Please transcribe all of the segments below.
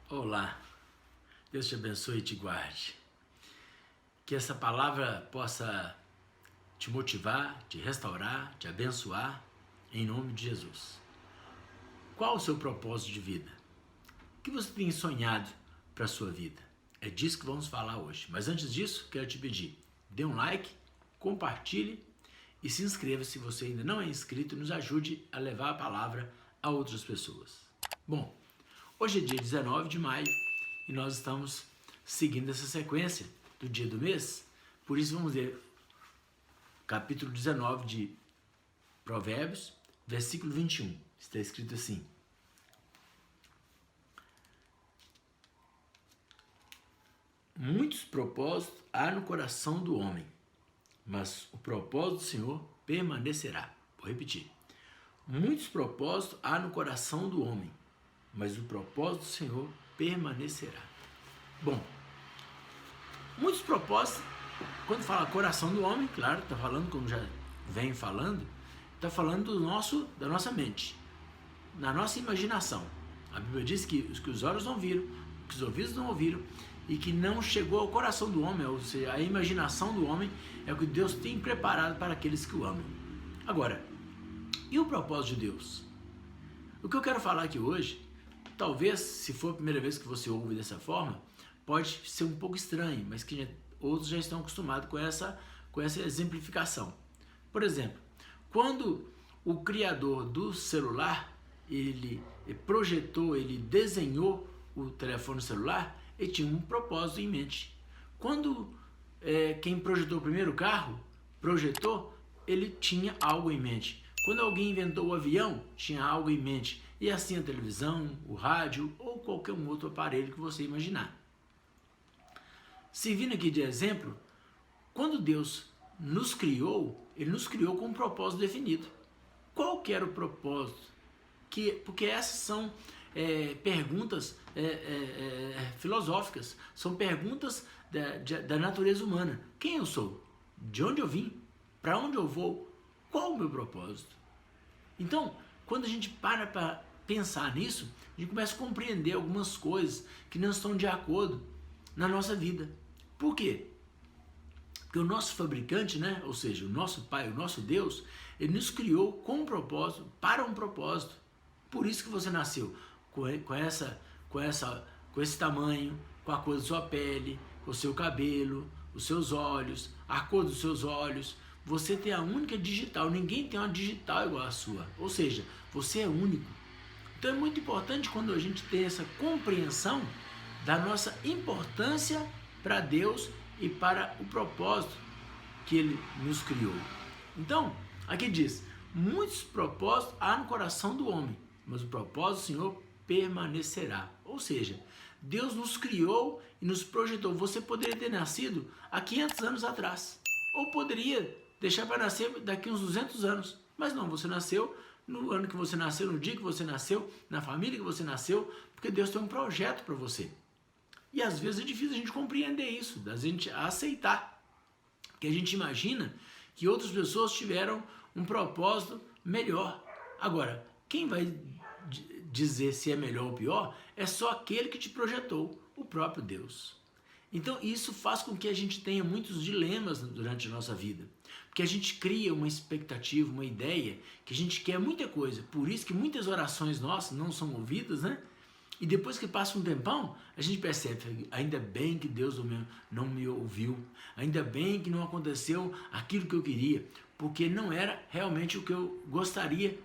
Olá, Deus te abençoe e te guarde. Que essa palavra possa te motivar, te restaurar, te abençoar, em nome de Jesus. Qual o seu propósito de vida? O que você tem sonhado para a sua vida? É disso que vamos falar hoje. Mas antes disso, quero te pedir, dê um like, compartilhe e se inscreva se você ainda não é inscrito e nos ajude a levar a palavra a outras pessoas. Bom, hoje é dia 19 de maio e nós estamos seguindo essa sequência do dia do mês. Por isso vamos ler capítulo 19 de Provérbios, versículo 21. Está escrito assim: muitos propósitos há no coração do homem, mas o propósito do Senhor permanecerá. Vou repetir. Muitos propósitos há no coração do homem, mas o propósito do Senhor permanecerá. Bom, muitos propósitos, quando fala coração do homem, claro, está falando, como já vem falando, está falando da nossa mente, da nossa imaginação. A Bíblia diz que os olhos não viram, que os ouvidos não ouviram e que não chegou ao coração do homem, ou seja, a imaginação do homem é o que Deus tem preparado para aqueles que o amam. Agora, e o propósito de Deus? O que eu quero falar aqui hoje, talvez, se for a primeira vez que você ouve dessa forma, pode ser um pouco estranho, mas que outros já estão acostumados com essa exemplificação. Por exemplo, quando o criador do celular, ele projetou, ele desenhou o telefone celular, ele tinha um propósito em mente. Quando quem projetou o primeiro carro, ele tinha algo em mente. Quando alguém inventou o avião, tinha algo em mente. E assim a televisão, o rádio ou qualquer um outro aparelho que você imaginar. Servindo aqui de exemplo, quando Deus nos criou, Ele nos criou com um propósito definido. Qual que era o propósito? Porque essas são perguntas filosóficas, são perguntas da natureza humana. Quem eu sou? De onde eu vim? Para onde eu vou? Qual o meu propósito? Então, quando a gente para pensar nisso, a gente começa a compreender algumas coisas que não estão de acordo na nossa vida. Por quê? Porque o nosso fabricante, né? Ou seja, o nosso Pai, o nosso Deus, Ele nos criou com um propósito, para um propósito. Por isso que você nasceu com esse tamanho, com a cor da sua pele, com o seu cabelo, os seus olhos, a cor dos seus olhos. Você tem a única digital, ninguém tem uma digital igual a sua. Ou seja, você é único. Então é muito importante quando a gente tem essa compreensão da nossa importância para Deus e para o propósito que Ele nos criou. Então, aqui diz, muitos propósitos há no coração do homem, mas o propósito do Senhor permanecerá. Ou seja, Deus nos criou e nos projetou. Você poderia ter nascido há 500 anos atrás, ou poderia deixar para nascer daqui uns 200 anos, mas não, você nasceu no ano que você nasceu, no dia que você nasceu, na família que você nasceu, porque Deus tem um projeto para você. E às vezes é difícil a gente compreender isso, a gente aceitar, porque a gente imagina que outras pessoas tiveram um propósito melhor. Agora, quem vai dizer se é melhor ou pior é só aquele que te projetou, o próprio Deus. Então isso faz com que a gente tenha muitos dilemas durante a nossa vida, porque a gente cria uma expectativa, uma ideia, que a gente quer muita coisa, por isso que muitas orações nossas não são ouvidas, né? E depois que passa um tempão, a gente percebe, ainda bem que Deus não me ouviu, ainda bem que não aconteceu aquilo que eu queria, porque não era realmente o que eu gostaria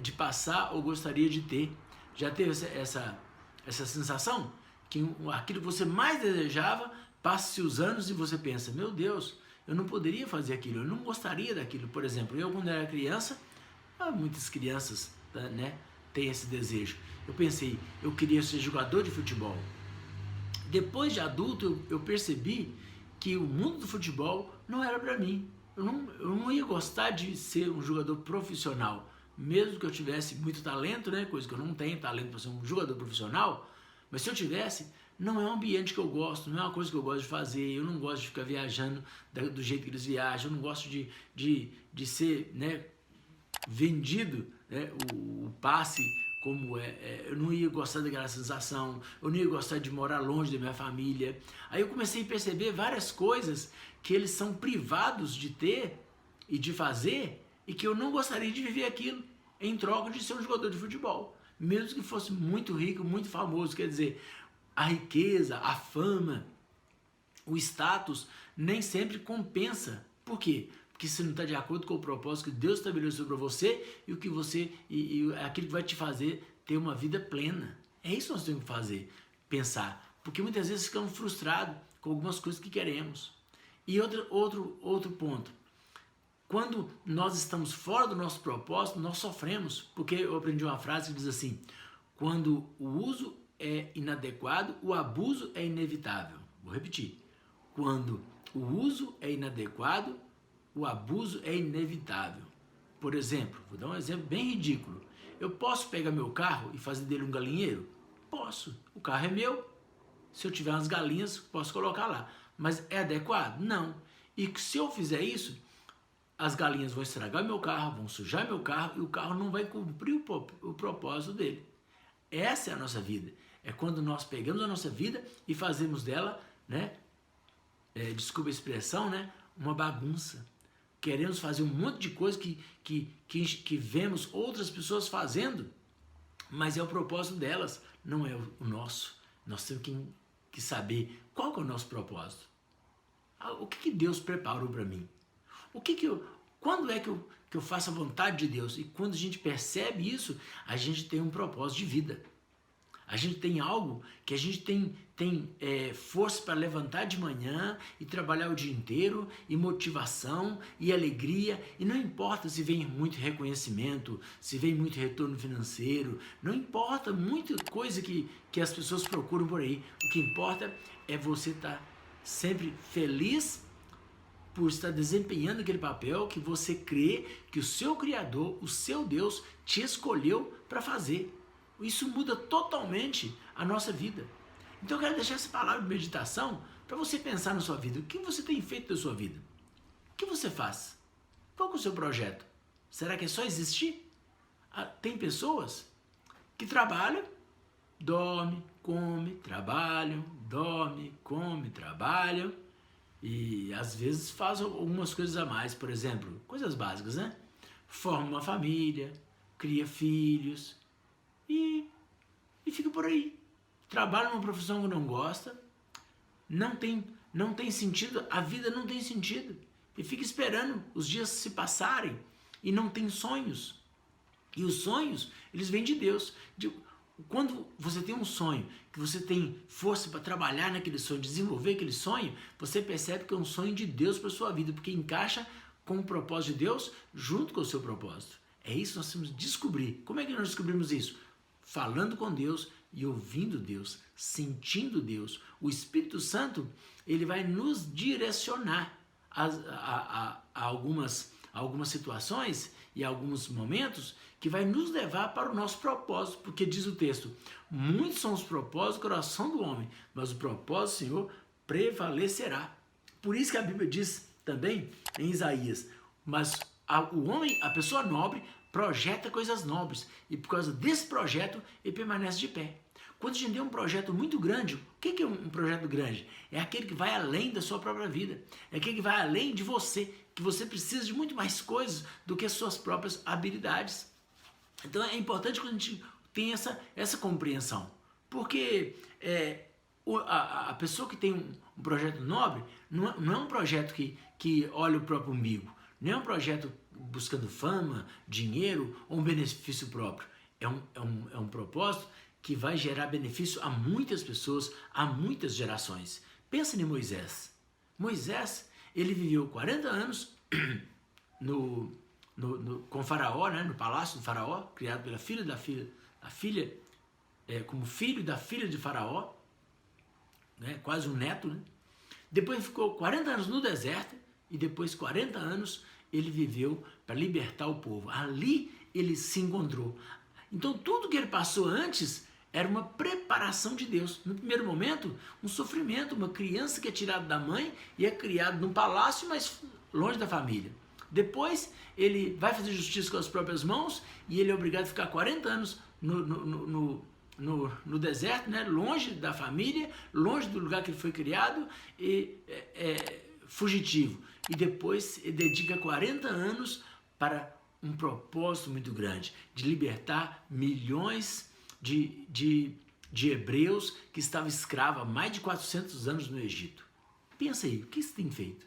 de passar ou gostaria de ter. Já teve essa sensação? Que aquilo que você mais desejava, passe-se os anos e você pensa, meu Deus, eu não poderia fazer aquilo, eu não gostaria daquilo. Por exemplo, eu quando era criança, muitas crianças, né, têm esse desejo. Eu pensei, eu queria ser jogador de futebol. Depois de adulto, eu percebi que o mundo do futebol não era para mim. Eu não ia gostar de ser um jogador profissional, mesmo que eu tivesse muito talento, né, coisa que eu não tenho talento para ser um jogador profissional. Mas se eu tivesse, não é um ambiente que eu gosto, não é uma coisa que eu gosto de fazer, eu não gosto de ficar viajando do jeito que eles viajam, eu não gosto de ser, né, vendido, né, o passe eu não ia gostar daquela sensação, eu não ia gostar de morar longe da minha família. Aí eu comecei a perceber várias coisas que eles são privados de ter e de fazer e que eu não gostaria de viver aquilo em troca de ser um jogador de futebol, mesmo que fosse muito rico, muito famoso. Quer dizer, a riqueza, a fama, o status nem sempre compensa. Por quê? Porque você não está de acordo com o propósito que Deus estabeleceu para você e o que você e aquilo que vai te fazer ter uma vida plena. É isso que nós temos que fazer, pensar. Porque muitas vezes ficamos frustrados com algumas coisas que queremos. E outro ponto. Quando nós estamos fora do nosso propósito, nós sofremos. Porque eu aprendi uma frase que diz assim: quando o uso é inadequado, o abuso é inevitável. Vou repetir. Quando o uso é inadequado, o abuso é inevitável. Por exemplo, vou dar um exemplo bem ridículo. Eu posso pegar meu carro e fazer dele um galinheiro? Posso. O carro é meu. Se eu tiver umas galinhas, posso colocar lá. Mas é adequado? Não. E se eu fizer isso, as galinhas vão estragar meu carro, vão sujar meu carro e o carro não vai cumprir o propósito dele. Essa é a nossa vida. É quando nós pegamos a nossa vida e fazemos dela, né? Desculpa a expressão, né? Uma bagunça. Queremos fazer um monte de coisa que vemos outras pessoas fazendo, mas é o propósito delas, não é o nosso. Nós temos que saber qual que é o nosso propósito. O que Deus preparou para mim? Quando é que eu faço a vontade de Deus? E quando a gente percebe isso, a gente tem um propósito de vida. A gente tem algo que a gente tem força para levantar de manhã e trabalhar o dia inteiro, e motivação, e alegria, e não importa se vem muito reconhecimento, se vem muito retorno financeiro, não importa muita coisa que as pessoas procuram por aí. O que importa é você estar sempre feliz por estar desempenhando aquele papel que você crê que o seu Criador, o seu Deus, te escolheu para fazer. Isso muda totalmente a nossa vida. Então eu quero deixar essa palavra de meditação para você pensar na sua vida. O que você tem feito da sua vida? O que você faz? Qual é o seu projeto? Será que é só existir? Tem pessoas que trabalham, dormem, comem, trabalham, dormem, comem, trabalham e às vezes fazem algumas coisas a mais. Por exemplo, coisas básicas, né? Forma uma família, cria filhos, e fica por aí. Trabalha numa profissão que não gosta, não tem sentido, a vida não tem sentido. E fica esperando os dias se passarem e não tem sonhos. E os sonhos, eles vêm de Deus. Quando você tem um sonho, que você tem força para trabalhar naquele sonho, desenvolver aquele sonho, você percebe que é um sonho de Deus para a sua vida, porque encaixa com o propósito de Deus junto com o seu propósito. É isso que nós temos que descobrir. Como é que nós descobrimos isso? Falando com Deus e ouvindo Deus, sentindo Deus. O Espírito Santo, ele vai nos direcionar a algumas situações e alguns momentos que vai nos levar para o nosso propósito, porque diz o texto: muitos são os propósitos do coração do homem, mas o propósito do Senhor prevalecerá. Por isso que a Bíblia diz também em Isaías: mas o homem, a pessoa nobre, projeta coisas nobres, e por causa desse projeto ele permanece de pé. Quando a gente tem um projeto muito grande, o que é um projeto grande? É aquele que vai além da sua própria vida, é aquele que vai além de você, que você precisa de muito mais coisas do que as suas próprias habilidades. Então é importante que a gente tenha essa compreensão, porque a pessoa que tem um projeto nobre não é um projeto que olha o próprio umbigo, não é um projeto buscando fama, dinheiro ou um benefício próprio. É um propósito que vai gerar benefício a muitas pessoas, a muitas gerações. Pensa em Moisés. Moisés, ele viveu 40 anos com Faraó, né, no palácio do Faraó, criado pela filha, como filho da filha de Faraó, né, quase um neto, né? Depois ficou 40 anos no deserto e depois 40 anos ele viveu para libertar o povo. Ali ele se encontrou. Então tudo que ele passou antes era uma preparação de Deus. No primeiro momento, um sofrimento, uma criança que é tirada da mãe e é criado num palácio, mas longe da família. Depois ele vai fazer justiça com as próprias mãos e ele é obrigado a ficar 40 anos no deserto, né? Longe da família, longe do lugar que ele foi criado, e fugitivo. E depois ele dedica 40 anos para um propósito muito grande, de libertar milhões de hebreus que estavam escravos há mais de 400 anos no Egito. Pensa aí, o que você tem feito?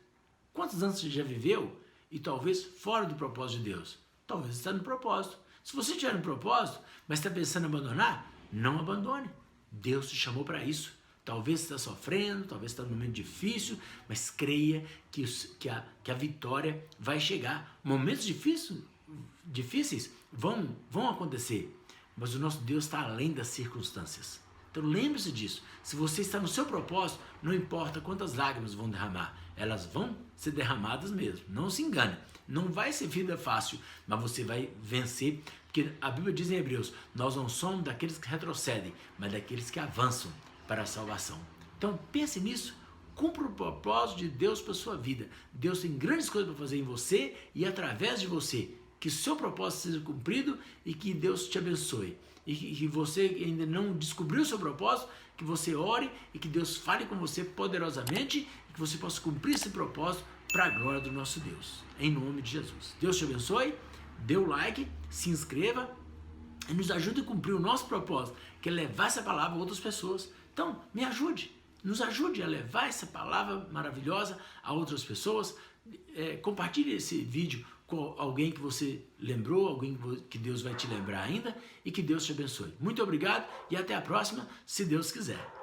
Quantos anos você já viveu e talvez fora do propósito de Deus? Talvez você está no propósito. Se você estiver no propósito, mas está pensando em abandonar, não abandone. Deus te chamou para isso. Talvez você está sofrendo, talvez está num momento difícil, mas creia que a vitória vai chegar. Momentos difíceis vão acontecer, mas o nosso Deus está além das circunstâncias. Então lembre-se disso. Se você está no seu propósito, não importa quantas lágrimas vão derramar, elas vão ser derramadas mesmo. Não se engane. Não vai ser vida fácil, mas você vai vencer, porque a Bíblia diz em Hebreus, nós não somos daqueles que retrocedem, mas daqueles que avançam para a salvação. Então pense nisso, cumpra o propósito de Deus para a sua vida. Deus tem grandes coisas para fazer em você e através de você. Que o seu propósito seja cumprido e que Deus te abençoe. E que você ainda não descobriu o seu propósito, que você ore e que Deus fale com você poderosamente e que você possa cumprir esse propósito para a glória do nosso Deus. Em nome de Jesus. Deus te abençoe, dê o like, se inscreva e nos ajude a cumprir o nosso propósito, que é levar essa palavra a outras pessoas. Então, me ajude, nos ajude a levar essa palavra maravilhosa a outras pessoas. Compartilhe esse vídeo com alguém que você lembrou, alguém que Deus vai te lembrar ainda, e que Deus te abençoe. Muito obrigado e até a próxima, se Deus quiser.